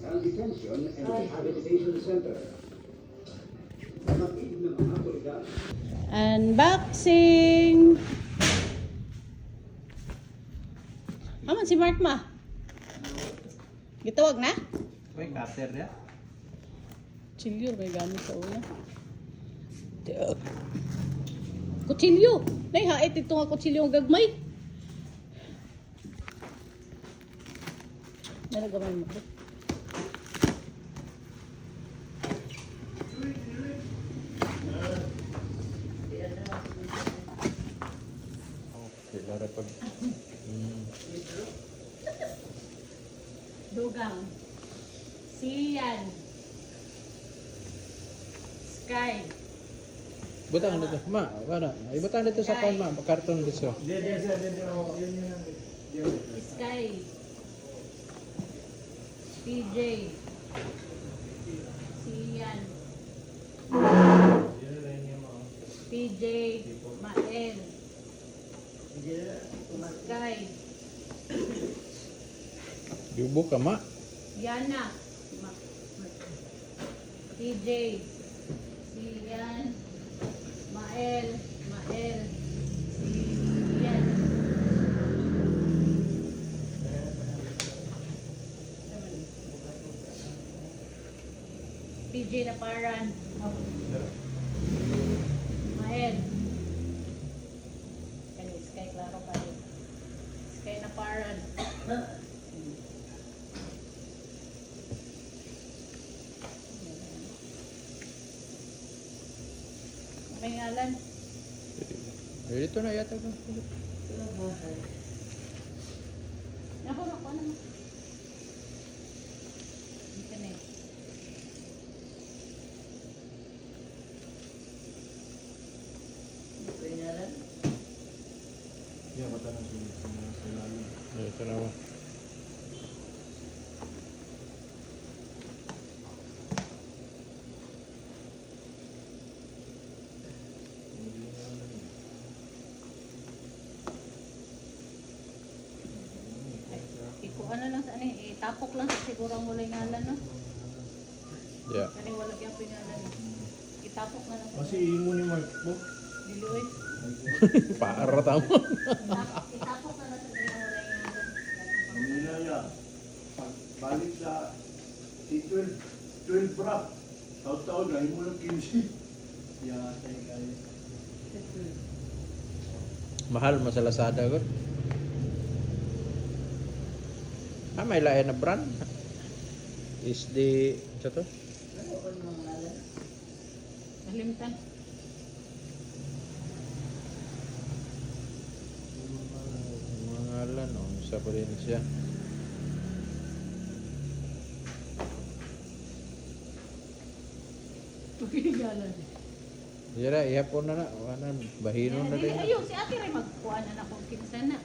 Child Detention and Rehabilitation Center. Kapatid ng mga otoridad. Unboxing! Aman si Mark ma. Gitawag na? Uy, cutter ya? Kutsilyo, may gamit sa una. Kutsilyo! Nay, hait ito nga kutsilyo ang gagmay. Nalagamay mo ko. Okay, lara pag... Dugang. Siyan. Sky. Butang dito, ma, mana? Ibutang dito sa phone, ma, karton dito. Sky. PJ. Sian. PJ. Mael. Sky. Diubok ka, ma. Yana. PJ. Sian. Mael. Sian. PJ na paran. Mael. Kani Sky klaro pa rin. Sky na paran. May ngalan. Dito na yata ka. Ako na ko naman. Dito na eh. Dito na ba? Ano lang sa ano eh, tapok lang sa siguro ang mulay ngalan no? Yeah. Kani wala kaya pingalan. Itapok na lang. Kasi imo ni Mark po. Diluwi. Para tamo. Itapok na lang sa mulay ngalan. Pamilya niya. Balik sa 12 bra. Taon-taon na imo lang 15. Ya, tayo kayo. Mahal mo sa Lazada ko. Ah, may lain na brand. Is the... Ito to? Nalimtan. Mangalan, oh. Isa pa rin siya. Pingalan. Dira, ihapon na na. Wala, bahino na rin. Ayaw, si ate rin magkuhan na akong kinsan na.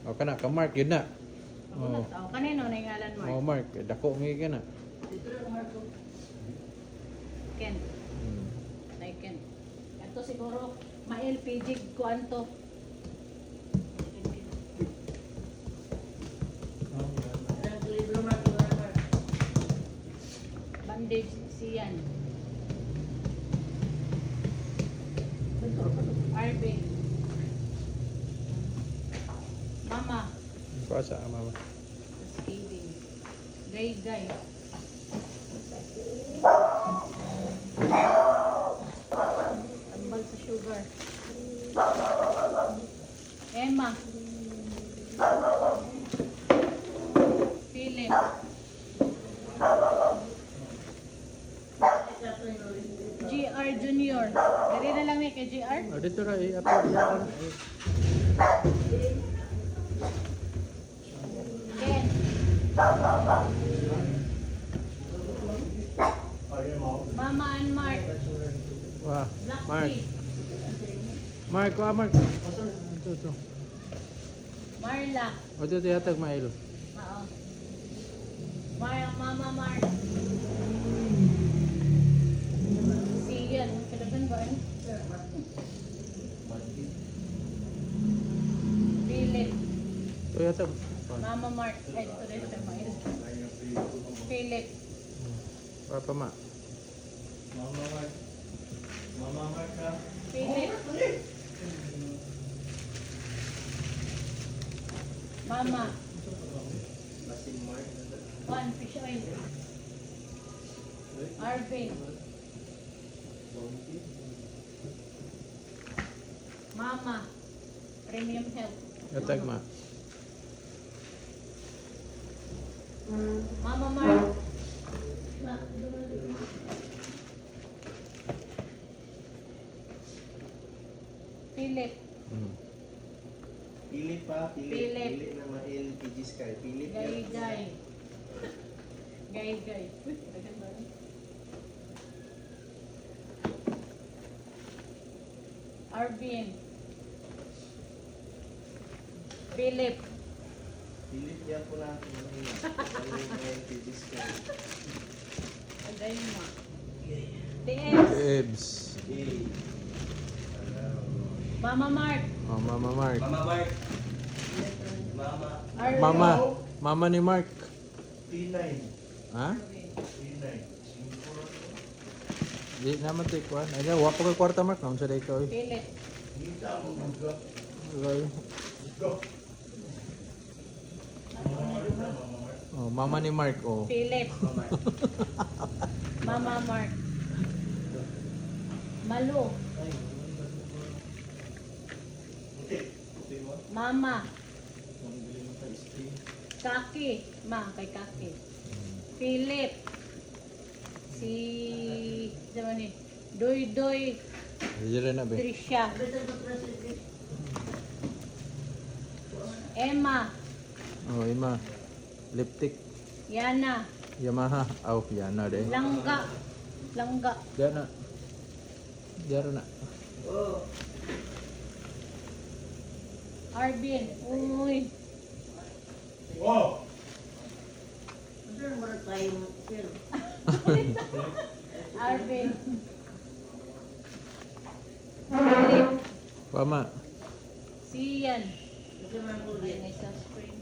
O ka na, ka-mark, yun na. Ako na tao. Kanino na yung ngalan mo? Oh, Mark, dako may ka na. Ken. Nay Ken. Ito siguro, ma-LPG ko anto. Bandage siyan. RB. Mama. Kuasa, mama. Skating. Gay. Tambal sa sugar. Emma. Philip. GR Junior. Dari na lang niya kay GR. Oh, dito na, i-upload na. Ken. Mama and Mark. Wah, Black Mark. tea. Mark, Mark. Ito. Marla. O, ito yatag mail. Oo. Mama Mark. Siyan. Kailan ba yun? Philip. Ito yatag. Mama Mark. Ay, ito rin siya mail. Philip. Papa ma. Mama Mark. Mama Mark ha. Philip. Mama. Basin Mark. Juan, fish oil. Arvin. Mama. Premium health. Gatag ma. Mama Mark. Philip. Hmm. Philip pa, Philip. Philip na ma-L, PG Sky. Philip Gay, yan. gay. Gay, gay. Uy, dagan ba? Arvin. Philip. Philip yan po natin. Ma-L, PG Sky. Aday mo. TS. Ebs. Okay. Mama Mark. Oh, Mama Mark. Mama Mark. Mama. Arvin. Mama. Mama ni Mark. T9. Ha? T9. Di naman tayo kuhan. Ay, wapo kay kwarta Mark. Naman sa day ka. Philip. Kita mo mga. Oh, Mama ni Mark. Oh. Philip. Mama Mark. Malu. Mama. Kaki. Ma, kay Kaki. Philip. Si... Diba ni? Doy Doy. Hindi rin na be. Trisha. Emma. Oh, Ima. Lipstick. Yana. Yamaha. Oh, Yana de. Langga. Langga. Diyan na. Diyan na. Arvin. Uy. Oh! Arvin. Philip. Pama. Sian. May sunscreen.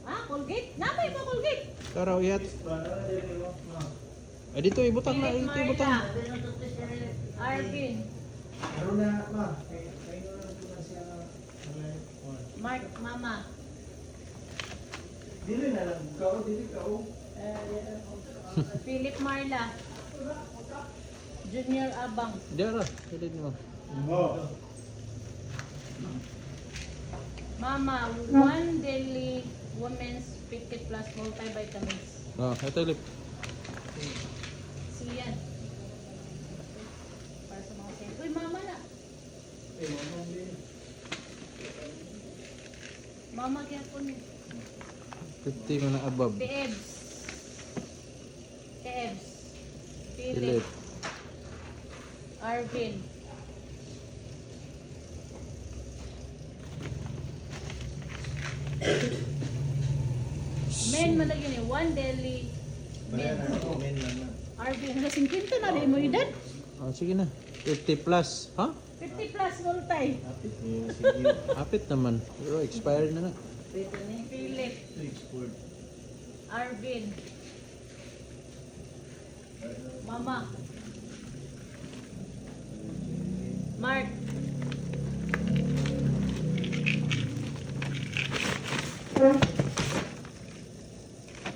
Ah, Colgate? Napay ko Colgate. Karaw iyat. Ay, dito ibutang na. Philip Dito ibutang. Marla. Arvin. Ano na, ma? Kayo na lang po na siya. Mark. Mama. Dili na lang. Kao, dili kao. Philip Marla. Junior Abang. Diyan na. Silid mo. Oh. Mama, one daily women's 50 plus multivitamins. Oh, ito lip. Siyan. Para sa mga sen. Uy, mama na. Mama, kaya po ni 50 mo na above. Teebs. Teebs. Philip. Philip. Arvin. Men man lagi ni one daily men. Men na. Arvin, lasing kinto na rin mo edad. Oh, sige na. 50 plus. Ha? 50 plus multi. Sige. Apit naman. Pero expired na na. Philip. Export. Arvin. Mama. Mark.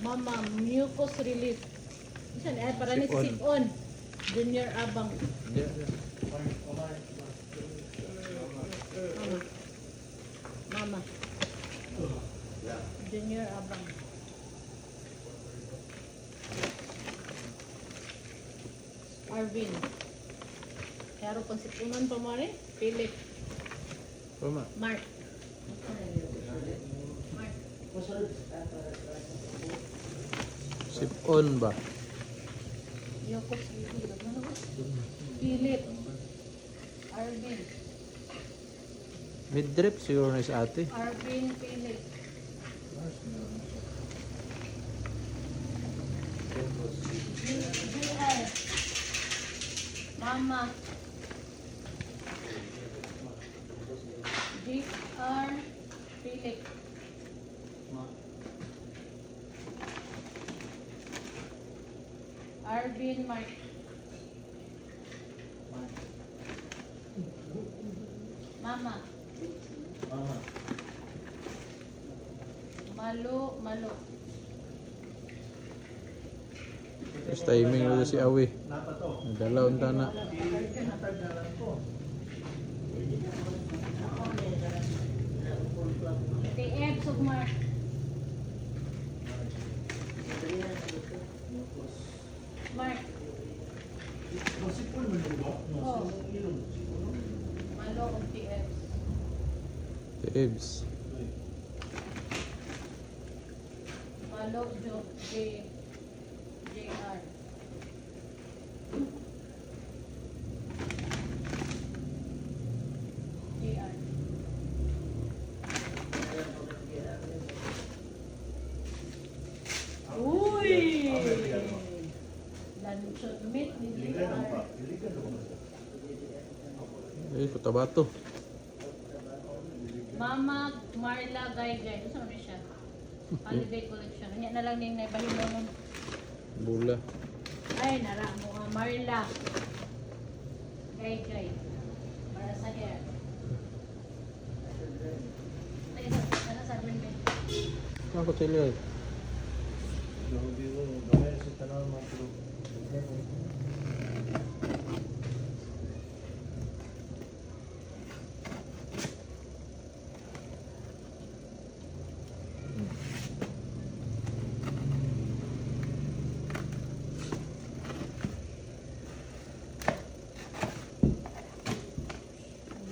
Mama, mucus relief. Isa na, para ni Sip-on. sip-on. Junior Abang. Diyan na. Mama. Junior Abang. Arvin. Kaya pang sipunan pa mo rin. Philip. Pama. Mark. Mark. Sip-on ba? Yokos. Philip. Arvin. Mid-drip siguro na sa ate. Arvin. Philip. GR. Mama. GR. Philip. Arvin, Mark. Mama. Mama. Malo. Tapos timing mo si Awi. Napa to? Nagdalaw ang tana. Natagalan ko. TF, Sugmar. Mark. Masipol mo din ba? Oh. Malo o TF. Tibbs. Malo, JR. JR. Uy! Lanchot meat ni Iligan ang pa. JR. Iligan ang pa. Cotabato. Mama Marla Gaygay. Ito ano siya? Holiday collection. Kanya na lang niyang naibahimongon. Bula. Ay, nara mo nga Marla. Gaygay. Para sa hair. Ay, para sa green bed. Ako sila. Grabe ko. Gamay sa tanaw mga pero.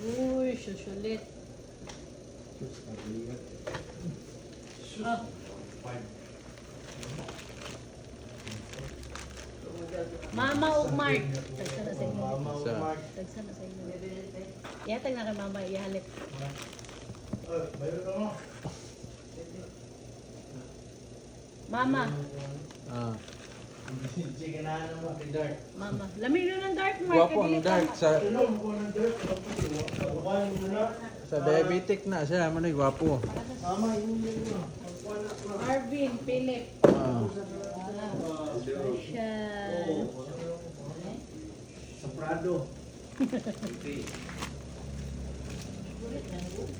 Uy, susulit. Ah, Mama o Mark. Tagsa na sa inyo. Mama o Sa- Mark. Tagsa na sa inyo. Yatag na kay mama, ihalip. Mayroon ka mo. Mama, Ah. Sige na mo kay Dark. mama. Lamig na ng dark, Mark. Guwapo ang dark sa Tulong ko ng Dark. Bukain mo na. sa diabetic na siya, man gwapo. Mama, yun mo. Arvin, Philip. Ah. Special. Sa Prado.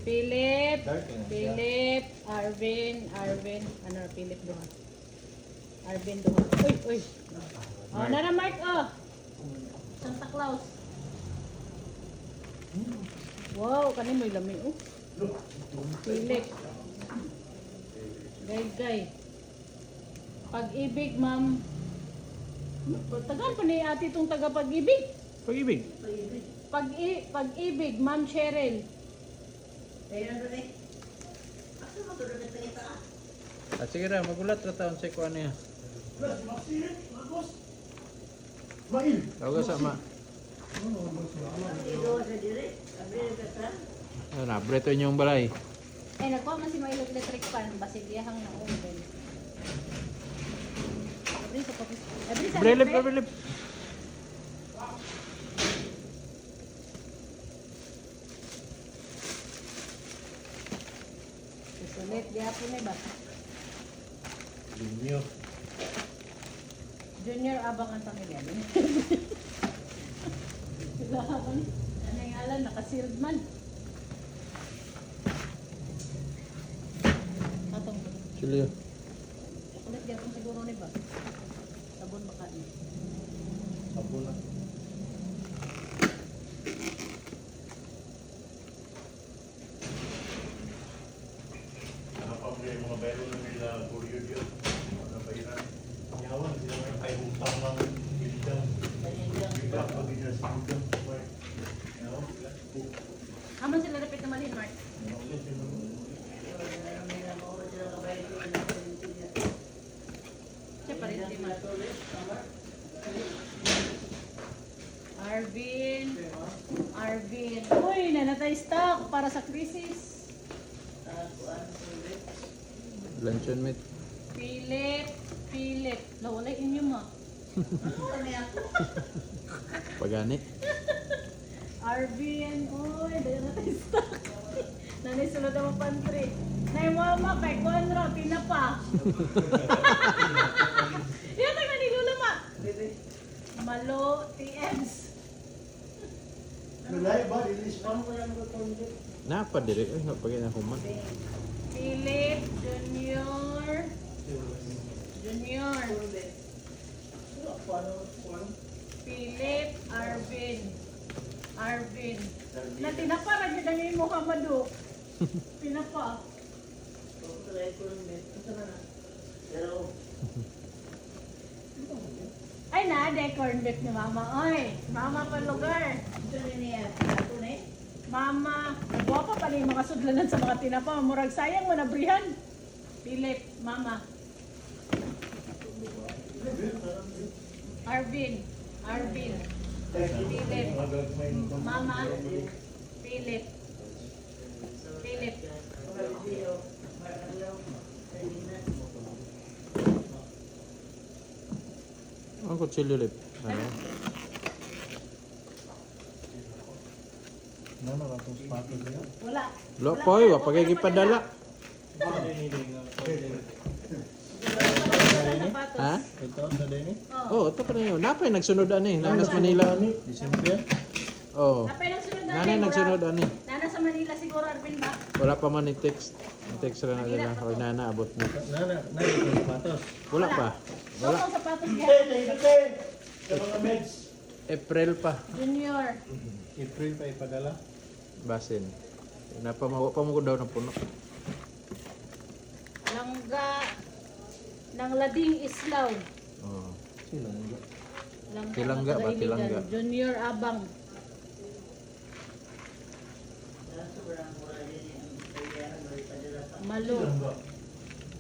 Philip. Dark yan. Philip. Arvin. Ano, Philip doon. Arvin doon. Uy. Oh, nara Mark, oh. Santa Claus. Wow, kanin mo'y lami, oh. Philip. Gay. Pag-ibig, ma'am. Tagal pa ni ate itong taga-pag-ibig. Pag-ibig. Pag-ibig, ma'am Cheryl. At sige na, magulat ka taon sa kuha niya. Mail. Tawag sa ma. Na, breto inyong balay. Eh, nagkuha man si Milo electric fan. Basilyahang na oven. Abri sa papis. Abri sa Brelip, libre. brelip. Susulit, di ako na ba? Linyo. Junior abang ang pamilya. Sila abang. Ano yung alam, naka-sealed man. Katong ko. Chili. Ulit di akong siguro ni ba? Sabon baka niya. Sabo na. Nakapamili mga bayro na nila Korea yun. Mga bayaran. Yawan, sila may kay utang ng bildang. Bildang pag ina sa bildang. Yawan, sila. Haman sila repit na malin, Mark. Siya pa rin si Mark. Arvin. Uy, nanatay stock para sa crisis. Luncheon meat. Philip. Lawalay inyo ma. Pagani. Arvin. Uy, nanatay stock. Nanay sulod ang pantry. Nay mama, kay Conro, tinapa. Yan ang nanilula ma. Malo, TMs. Nalay ba? Release pa? Napa diri eh pagay na human. Philip Junior. Junior. Philip Arvin. Arvin. Na tinapara niya lang yung Muhammadu. Pinapa. Ay na, corn beef ni Mama. Oy, Mama pa lugar. Mama, nagwapa pa rin yung mga sudlanan sa mga tinapa. Murag sayang mo na brihan. Philip, Mama. Arvin. Arvin. Philip. Mama. Philip. Philip. Ang kutsilyo lip. Ano? Ano ba itong sapatos niya? Wala. Lo poy, wa pagay gipadala. Ha? Ito, sa Denny? Oh, ito pa na yun. Napay nagsunod ani, Lanas Manila ani. December? Oh. Napay nagsunod na. Nanay nagsunod ani. Nana sa Manila siguro, Arvin ba? Wala pa man ni text. Ang text ra na nila or nana abot na. Na itong sapatos. Wala pa. Wala. Wala. Sapatos niya. Sa mga meds. April pa. Junior. April pa ipadala. Basin. Napamawa pa mo daw ng puno. Langga. Nang Lading Islaw. Oh. Sila nila. Tilangga ba? Tagailigan. Tilangga. Junior Abang. Malo.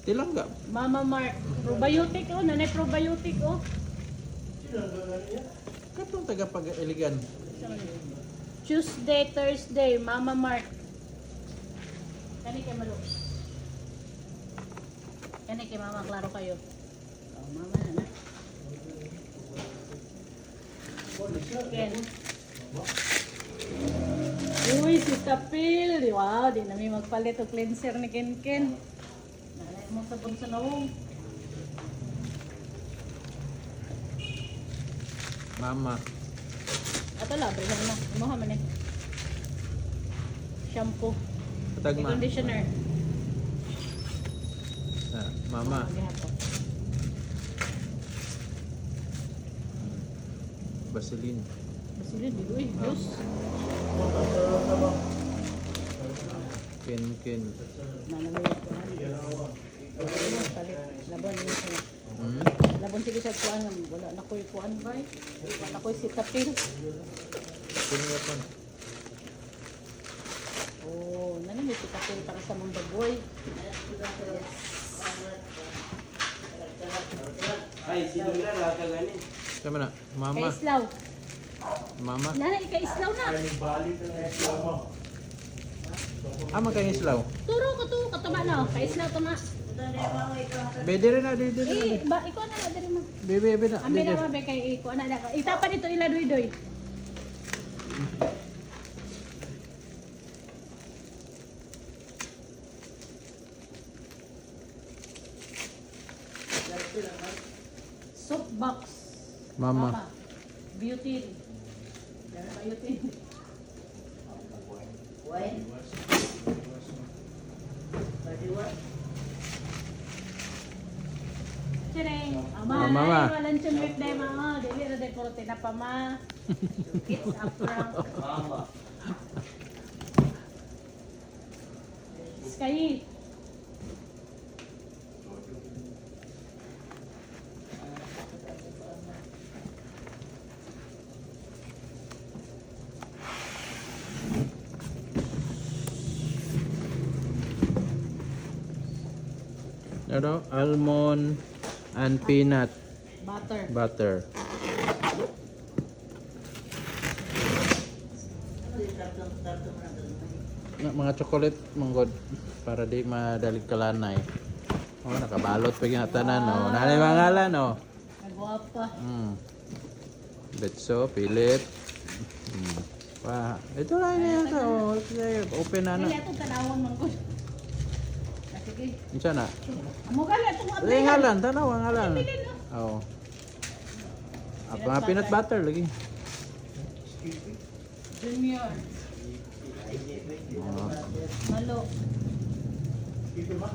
Tilangga. Mama Mark. Probiotic oh. Nanay probiotic oh. Katong taga pag-iligan. Tuesday, Thursday. Mama Mark. Kani kay Malo. Kani kay Mama. Klaro kayo. Oh, Mama na na. Ken. Uy, si Tapil. Wow, di namin magpalit o cleanser ni Ken Ken. Nalay mo sabon sa nawong. Mama. Ato la, brilhan na. Imuha man eh. Shampoo. Tagma. Conditioner. Ah, mama. Gihapon. Vaseline. Basilid, di uy. Diyos. Ken. Nanamay ko. Palit. Laban niyo siya. Hmm? Labon sige sa kuan nga wala na koy kuan bay. Wala na koy si Tapil. Kunya pa. Oh, nani mo si Tapil para sa mong bagoy. Ay, si Dula, lahat ka gani. Tama na. Kay Mama. Islaw. Mama. Nana ika Islaw na. Balik na reklamo. Ah, magkangislaw. Turo ko to katama na. Kay Islaw tama. Bede rin na. Dede. Ba iko na na diri mo. Bebe na. Ambi Dede. na ba kay iko na na. Itapa dito ila doy. Soap box. Mama. Beauty. Dara ba beauty? Chireng. Mama. Ay, walang chumik day mama. Dili ra day puro tinapa ma. It's a prank. Sky. Ano? Almond and peanut Butter. butter. Mga chocolate manggod para di madalig kalanay. Oh, nakabalot pa ginatanan no. Nanay mangalan no. Nagwapa. Betso, Philip. Ito lang yan. Oh, open na na. Dili atong tanawon man gud. Sige. Unsa na? Amo gali atong Ngalan, tanaw ang ngalan. Bilin, no? Oo. Mga peanut butter lagi. Junior. Oh. Malo. Ito ba?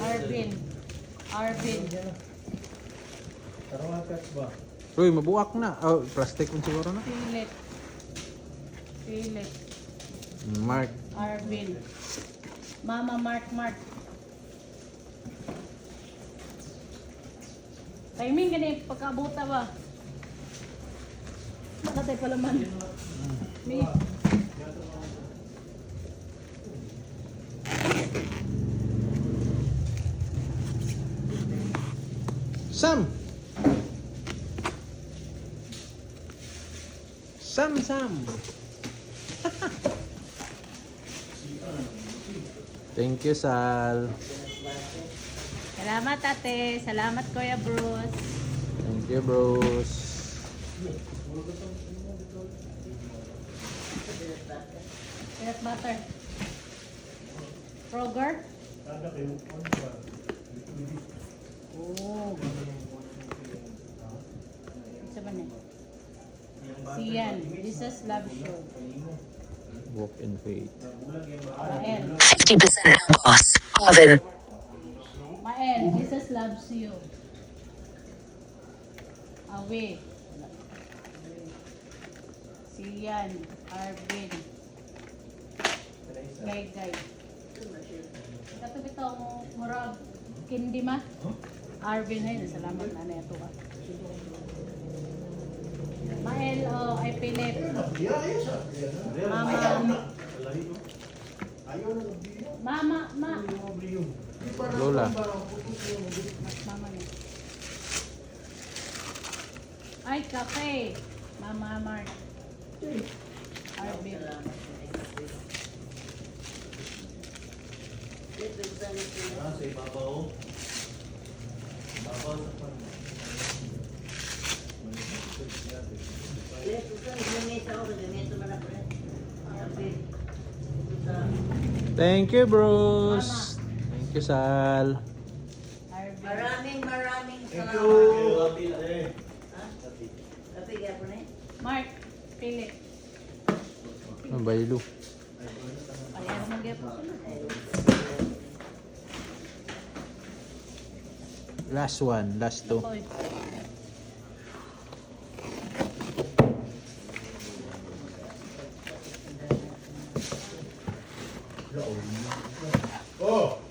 Arvin. Arvin. Tarawatas ba? Uy, mabuak na. Oh, plastic mo siguro na. Philip. Philip. Mark. Arvin. Mama Mark Mark. Timing gani pagkabuta ba? Nakatay pala man. May Sam! Sam! Thank you, Sal. Salamat ate. Salamat Kuya Bruce. Thank you, bros. Peanut butter. Kroger. Kada kayo ano ba? Oh. Sa man Sian. Jesus Love Show. Walk in faith. Mael. 50% alcohol. Oven. Mael. Jesus loves you. Awe. Sian. Arvin. Gay. Kato bitaw mo murag kindi ma. Arvin ay salamat na neto ka. Mael ay Philip. Mama. Mama. Lola. Mama niya. Ay, kape. Mama Mark. Arvin. Sa ibabaw. Ibabaw sa pan. Thank you, bros. Thank you, Sal. Arvin. Maraming Thank salamat. you. Kapi gyapon eh. Mark. Philip. Ang baylo. Ayan mo gyapon. Last one, last two. Oy. Oh!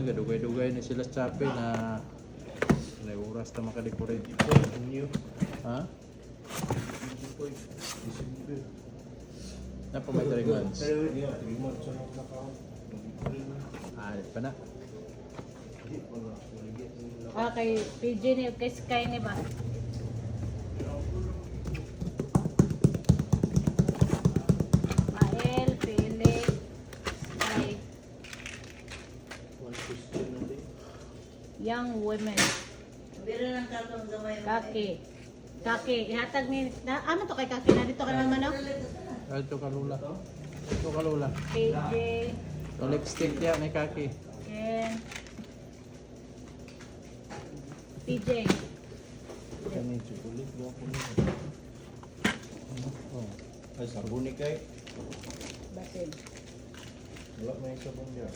Gadugay-dugay na sila sa Chape na may oras na makalipurin. Ha? Napa may 3 months? Alit pa na. Kay PJ ni kay Sky ni ba? Mael, Philip, Sky. Young women. Biro ng kartong gamay. Kaki, ihatag ni ano to kay Kaki na dito kay mama no? Ito ka Lola. Ito ka Lola. PJ, Yung lipstick niya may kaki. Ken, PJ. Kami chocolate ba ko ni? Ay sabon ni kay. Basin. Wala may sabon dia.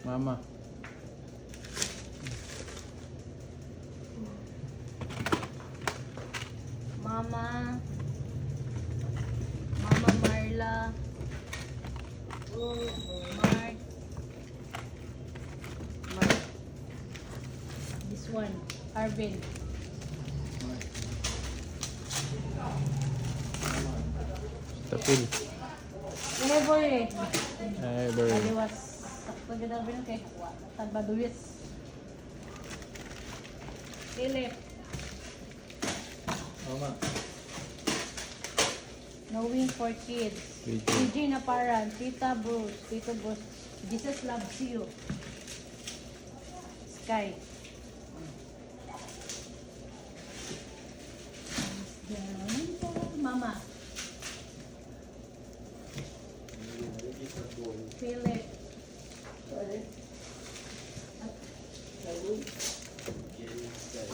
Mama. Mama Marla. Mark. This one, Arvin. Tapil. Never eh. Ay, very. Kaliwas. Sakto gid Arvin kay Tagbaduwis. Philip. Mama. Knowing for kids. PJ. PJ na paran. Tita Bruce. Tito Bruce. Jesus loves you. Sky.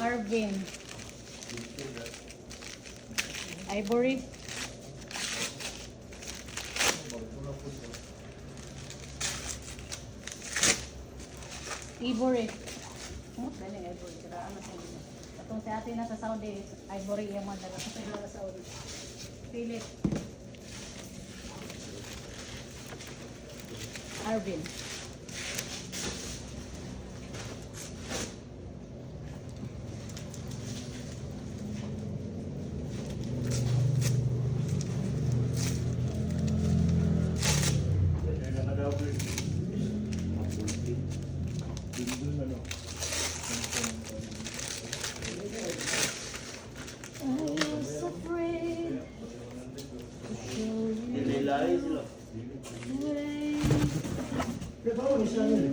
Arvin. Ivory. Ivory. Oh, dali Ivory. Kiraan na sa inyo. Atong si ate na sa Saudi, Ivory yung madala sa Saudi. Philip. Arvin. I was afraid to show you Nililay sila. the way. Kaya tao ni siya nila.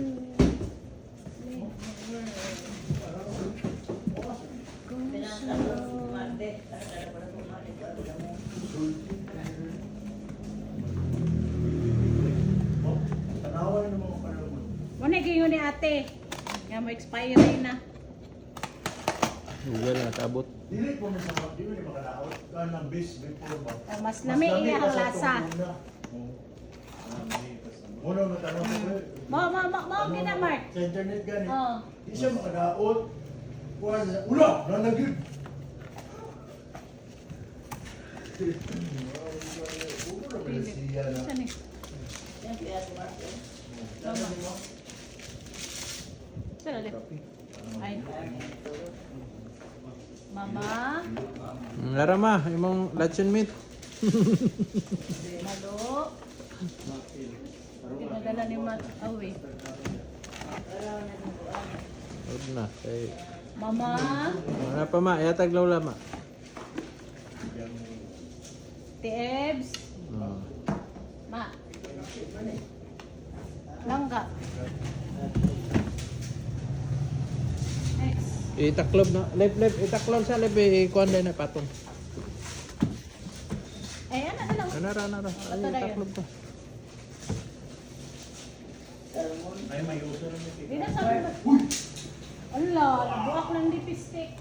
Pinakatapos kumante. Para para kumante ko ako mo. Tanawan ng mga panahon. Muna kayo ni ate. Nga mo expire na. Google na tabot. Dili po na sa mga, di mo ni makalaot. Kanang base before ba? Mas lami iya ang lasa. Muna mo tanong ko. Mo kita Mark. Sa internet gani. Oh. Di siya makadaot. Ula! Nanagid! Siya na. Saan eh? Yan kaya kumante. Saan ulit? Ay. Mama. Lara ma, imong luncheon meat. Malo. Pinadala ni Mat Awi. Huwag na. Kay... Mama. Wala pa ma, yatag lawla ma. Tiebs. Oh. Ma. Langga. Next. Itaklob na, lep, itaklob sa lep, ikuan din na patong. Eh, ano na lang. Nara. Bato na yun. Itaklob ka. Ay, may uso rin yung Di na sabi ba? Ala, nabuak ng lipstick.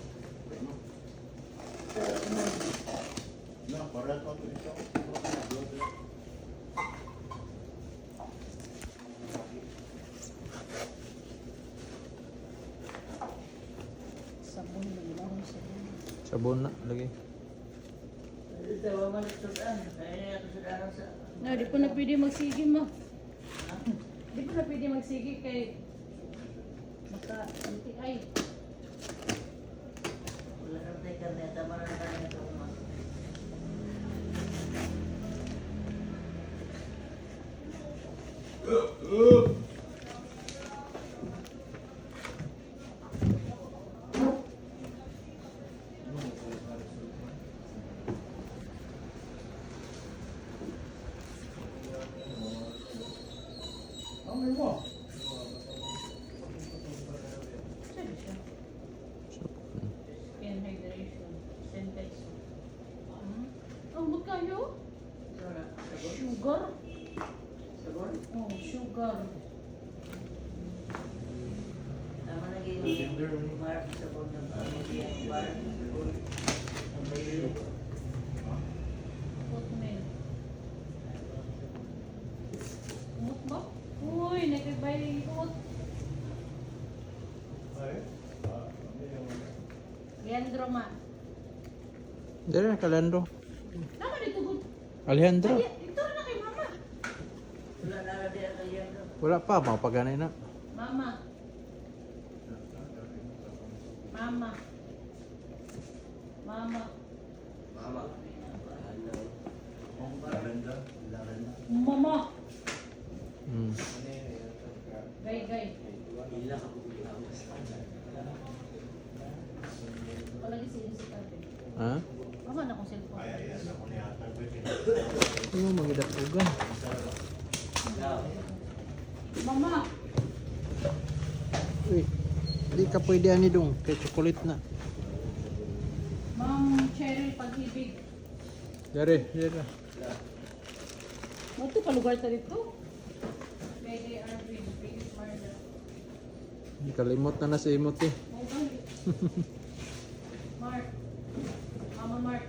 na, para ito ito. Sabon na ginawa mo sabon. Sabon na, lagi. Tawa man ito saan. Kaya ako sa daraw sa... No, di po na pwede magsigi mo. Di po na pwede magsigi kay maka-anti-ay. Wala na tayo karne. Tama na tayo ito kumante. Ano mo? Sabi siya. Skin hydration. Sentence. Ang magkayo? Ito na. Sabon. Sugar? Sabon. Oh, sugar. Tama na ganyan. Mark sabon ng pamilya. Mark sabon. Ang bayo. Oatmeal. Oat ba? Uy, nakibay oat. Ay, Leandro ma. Dali na, Kalendro. Tama dito good. Alejandro. Ay, ito na kay mama. Wala na rin ang kaliyan ko. Wala pa, mapaganay na. Mama. Mama. Mama. Mama. lavender. Mama. Hmm. Gay, gay. Ila ka po pinawas. Palagi si Kape. Ha? Mama na kong cellphone. Ay, ayan ako niya. Ano, magidapugan. Mama. Uy, di ka pwede ani dong, kay chocolate na. Ma'am Cheryl Pag-ibig. Dari, na. Ito pa lugar ta dito. Pwede Arvin, Pwede Marla. Kalimot na si imot eh. Oh, Mark. Mama Mark.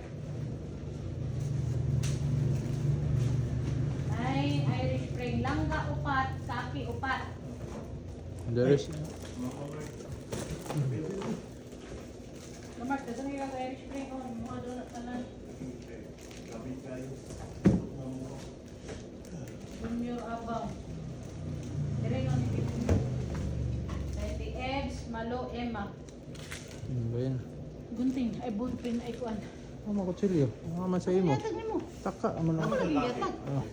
Ay, Irish Spring. Langga upat, kaki upat. There's Mark, kasi nga yung Irish Spring. Oh, mga donut na lang. Kapit kayo. Junior Abang. Dire nga ni Pipo. Dati Ebs, Malo, Emma. ba yan? Gunting, ay ballpen, ay kuan. Oh, makutsilyo. Mga man sa imo. Yatag mo. Taka, ano na. Ako lagi yatag. Oh.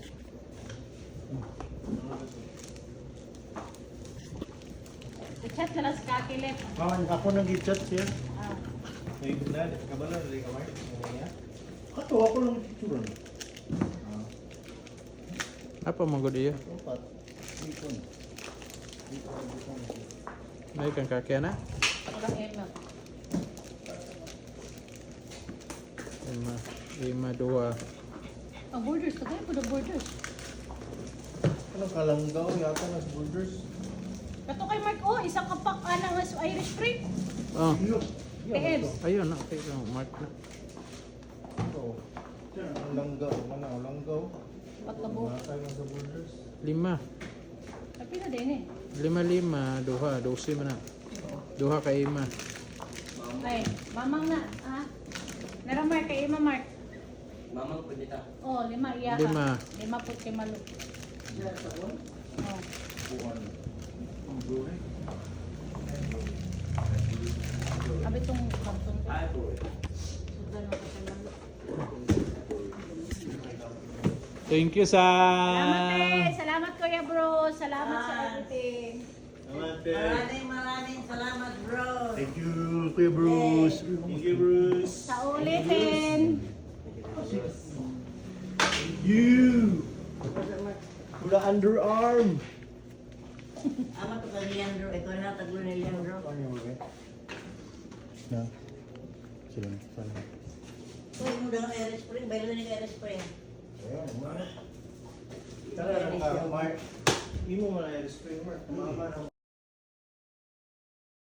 I-chat na lang sa kakilip. Kawan ako nang gichat siya. Ah. May na, kabala rin kamay. Ato ako lang picture. Apa manggod iya? Opat. Ikon. May kang kakya na? Parang Emma. Lima, dua. Ang borders, tagay po na borders. Ano kalanggaw yata nas borders? Kato kay Mark, oh, isang kapak anang Irish Spring. Oh, Iyo. Ebs. ayun na. Okay, mark na. Oo. Ang langgaw, mana ang langgaw. Pagkabo. Nakakay man sa borders. 5. Tapi na din eh. 5, duha, 12 man na. Duha ka ima. Ay, mamang na, ha? Nara Mark, kay Emma Mark. Mamang pwede ta. Oh, 5 iya ka. 5. 5 po kay Malo. Oh. Buwan. Ang buhay. Abi tong karton ko. Ay po. Sudan ako kay Malo. Thank you sa... Salamat eh. Salamat Kuya Bro. Salamat sa everything. Maraming salamat, bro. Thank you, Kuya Bruce. Thank you, Bruce. Sa ulitin. Thank you. For the underarm. Ama to kay Leandro. Ikaw na taglo ni Leandro. Na. Sila na. Sana. Uy, mo daw Irish Spring. Bailo ni Irish Spring. Tara lang ka, Mark. Hindi mo man na spring, Mark. Mama na